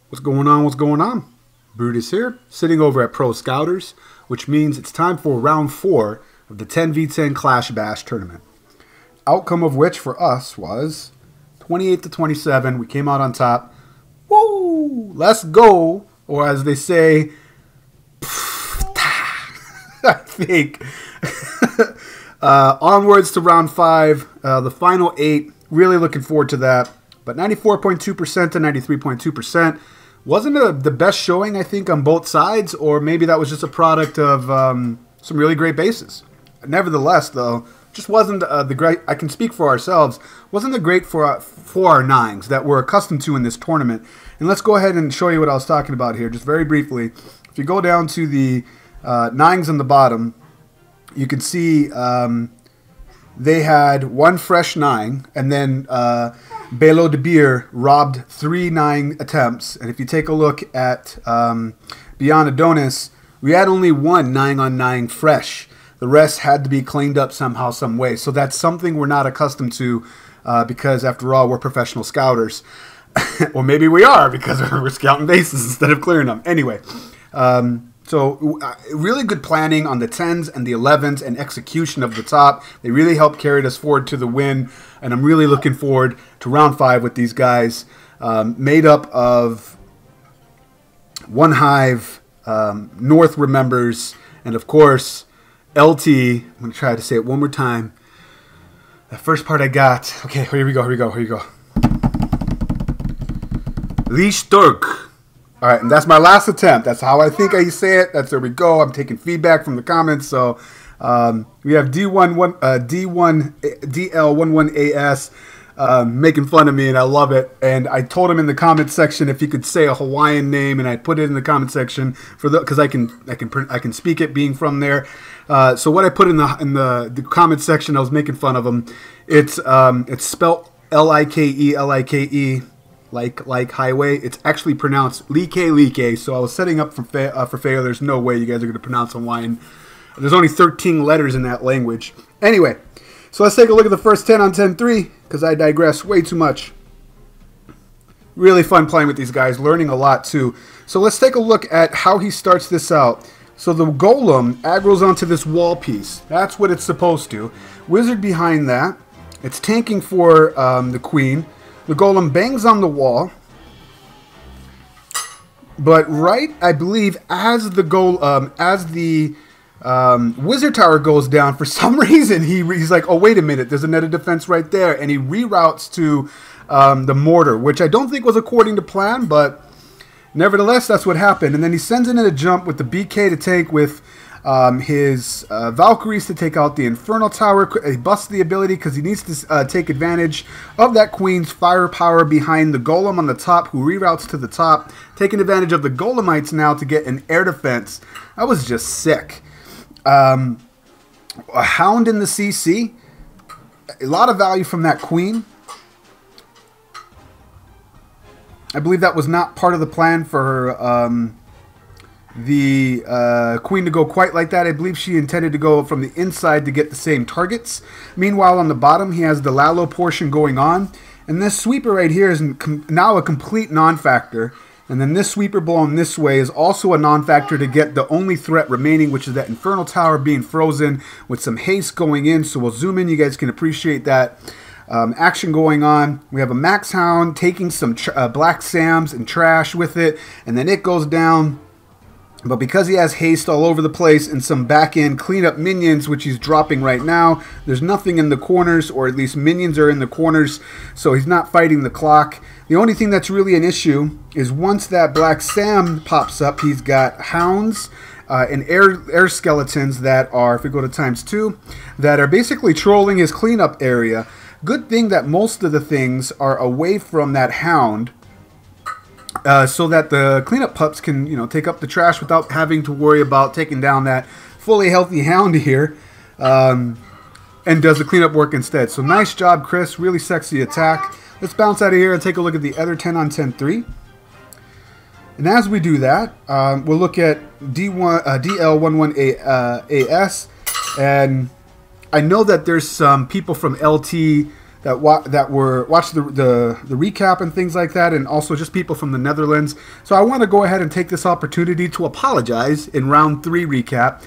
What's going on? What's going on? Brutus here, sitting over at Pro Scouters, which means it's time for round 4 of the 10v10 Clash Bash tournament. Outcome of which for us was 28 to 27. We came out on top. Woo! Let's go! Or as they say, I think. Onwards to round 5, the final 8. Really looking forward to that. But 94.2% to 93.2%. Wasn't the best showing, I think, on both sides, or maybe that was just a product of some really great bases. Nevertheless, though, just wasn't the great. I can speak for ourselves. Wasn't the great for our nines that we're accustomed to in this tournament. And let's go ahead and show you what I was talking about here, just very briefly. If you go down to the nines on the bottom, you can see they had one fresh 9, and then Belo de Beer robbed 3 9 attempts. And if you take a look at beyond Adonis, we had only one 9-on-9 fresh. The rest had to be cleaned up somehow, some way. So that's something we're not accustomed to because, after all, we're professional scouters. Or maybe we are because we're scouting bases instead of clearing them. Anyway, so really good planning on the 10s and the 11s and execution of the top. They really helped carry us forward to the win. And I'm really looking forward to round 5 with these guys. Made up of One Hive, North Remembers, and of course, LT. I'm going to try to say it one more time. The first part I got. Okay, here we go. Lichturk. All right, and that's my last attempt. That's how I think I say it. There we go. I'm taking feedback from the comments. So we have DL11AS making fun of me, and I love it. And I told him in the comment section if he could say a Hawaiian name, and I put it in the comment section for because I can speak it being from there. So what I put in the comment section, I was making fun of him. It's spelled Like highway. It's actually pronounced Like. So I was setting up for failure. There's no way you guys are going to pronounce Hawaiian. There's only 13 letters in that language. Anyway, so let's take a look at the first 10 on 10-3 because I digress way too much. Really fun playing with these guys, learning a lot too. So let's take a look at how he starts this out. So the golem aggroes onto this wall piece. That's what it's supposed to. Wizard behind that. It's tanking for the queen. The golem bangs on the wall, but right, I believe, as the wizard tower goes down, for some reason he's like, oh wait a minute, there's another defense right there, and he reroutes to the mortar, which I don't think was according to plan, but nevertheless, that's what happened. And then he sends in a jump with the BK to tank with his valkyries to take out the infernal tower. He busts the ability because he needs to take advantage of that queen's firepower behind the golem on the top, who reroutes to the top, taking advantage of the golemites now to get an air defense. That was just sick. A hound in the CC, a lot of value from that queen. I believe that was not part of the plan for the queen to go quite like that. I believe she intended to go from the inside to get the same targets. Meanwhile, on the bottom, he has the Lalo portion going on. And this sweeper right here is now a complete non-factor. And then this sweeper blown this way is also a non-factor to get the only threat remaining, which is that infernal tower being frozen with some haste going in. So we'll zoom in. You guys can appreciate that action going on. We have a Max Hound taking some Black Sams and trash with it. And then it goes down. But because he has haste all over the place and some back-end cleanup minions, which he's dropping right now, there's nothing in the corners, or at least minions are in the corners, so he's not fighting the clock. The only thing that's really an issue is once that Black Sam pops up, he's got hounds and air skeletons that are, if we go to ×2, that are basically trolling his cleanup area. Good thing that most of the things are away from that hound, so that the cleanup pups can, take up the trash without having to worry about taking down that fully healthy hound here, and does the cleanup work instead. So nice job, Chris. Really sexy attack. Let's bounce out of here and take a look at the other 10 on 10-3. And as we do that, we'll look at DL11AS, and I know that there's some people from LT that watched the recap and things like that, and also just people from the Netherlands. So I want to go ahead and take this opportunity to apologize in round 3 recap.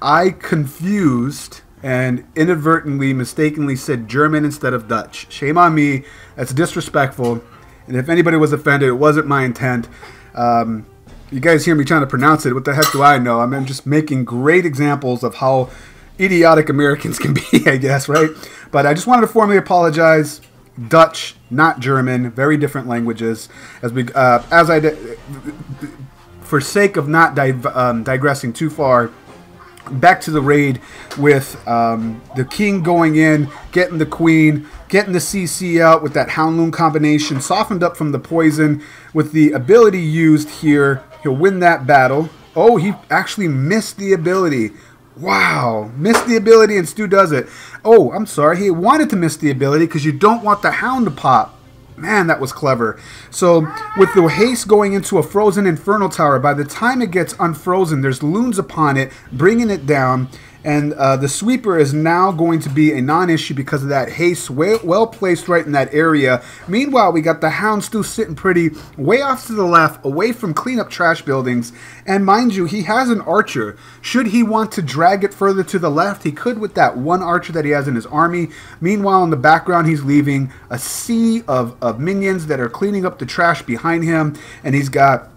I confused and inadvertently, mistakenly said German instead of Dutch. Shame on me. That's disrespectful. And if anybody was offended, it wasn't my intent. You guys hear me trying to pronounce it. What the heck do I know? I'm just making great examples of how idiotic Americans can be, I guess, right? But I just wanted to formally apologize. Dutch, not German, very different languages. For sake of not digressing too far, back to the raid with the king going in, getting the queen, getting the CC out with that Houndloom combination, softened up from the poison with the ability used here. He'll win that battle. Oh, he actually missed the ability. Wow, missed the ability and Stu does it. Oh, I'm sorry, he wanted to miss the ability because you don't want the hound to pop. Man, that was clever. So, with the haste going into a frozen Infernal Tower, by the time it gets unfrozen, there's loons upon it, bringing it down. And the sweeper is now going to be a non-issue because of that haste well placed right in that area. Meanwhile, we got the hound still sitting pretty way off to the left, away from cleanup trash buildings. And mind you, he has an archer. Should he want to drag it further to the left, he could with that one archer that he has in his army. Meanwhile, in the background, he's leaving a sea of minions that are cleaning up the trash behind him. And he's got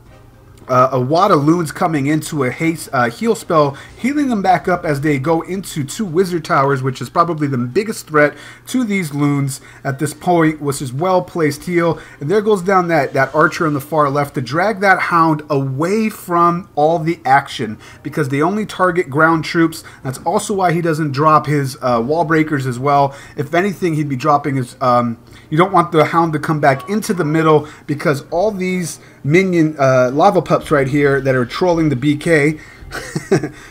a wad of loons coming into a heal spell, healing them back up as they go into 2 wizard towers, which is probably the biggest threat to these loons at this point, which is well-placed heal. And there goes down that archer on the far left to drag that hound away from all the action, because they only target ground troops. That's also why he doesn't drop his wall breakers as well. If anything, he'd be dropping his... you don't want the hound to come back into the middle, because all these minion lava pups right here that are trolling the BK,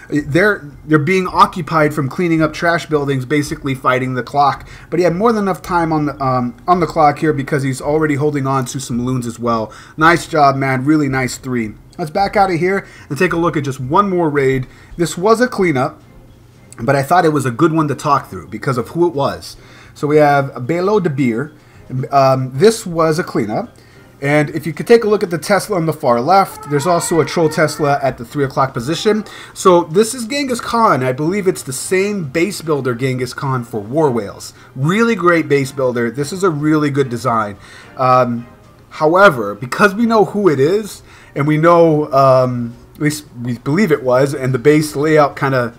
they're being occupied from cleaning up trash buildings, basically fighting the clock. But he had more than enough time on the clock here because he's already holding on to some loons as well. Nice job, man. Really nice 3. Let's back out of here and take a look at just one more raid. This was a cleanup, but I thought it was a good one to talk through because of who it was. So we have Belo de Beer. This was a cleanup. And if you could take a look at the Tesla on the far left, there's also a Troll Tesla at the 3 o'clock position. So this is Genghis Khan. I believe it's the same base builder Genghis Khan for War Whales. Really great base builder. This is a really good design. However, because we know who it is, and we know, at least we believe it was, and the base layout kind of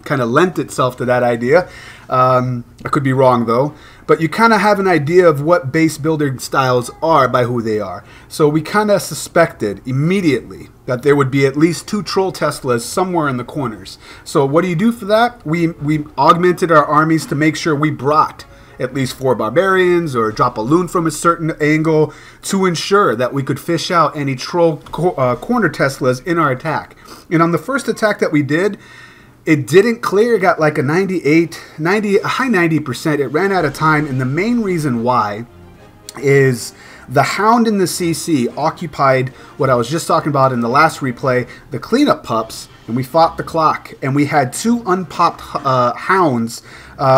lent itself to that idea. I could be wrong though, but you kind of have an idea of what base builder styles are by who they are. So we kind of suspected immediately that there would be at least 2 Troll Teslas somewhere in the corners. So what do you do for that? We augmented our armies to make sure we brought at least 4 barbarians or drop a loon from a certain angle to ensure that we could fish out any troll corner Teslas in our attack. And on the first attack that we did, it didn't clear. It got like a 90, a high 90%. It ran out of time, and the main reason why is the hound in the CC occupied what I was just talking about in the last replay, the cleanup pups, and we fought the clock, and we had 2 unpopped hounds,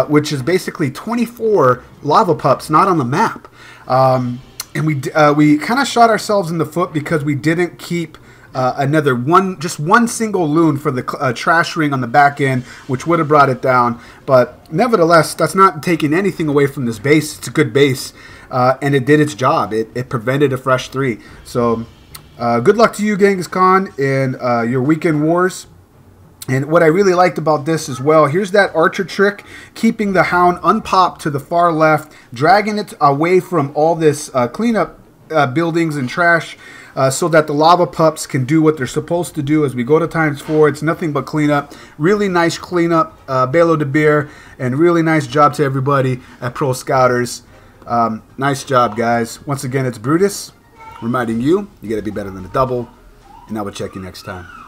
which is basically 24 lava pups not on the map. And we kind of shot ourselves in the foot because we didn't keep just one single loon for the trash ring on the back end, which would have brought it down. But nevertheless, that's not taking anything away from this base. It's a good base, and it did its job. It prevented a fresh 3. So good luck to you, Genghis Khan, in your weekend wars. And what I really liked about this as well, here's that archer trick, keeping the hound unpopped to the far left, dragging it away from all this cleanup buildings and trash, so that the lava pups can do what they're supposed to do as we go to ×4. It's nothing but cleanup. Really nice cleanup, Belo de Beer, and really nice job to everybody at Pro Scouters. Nice job, guys. Once again, it's Brutus reminding you, you got to be better than a double, and I will check you next time.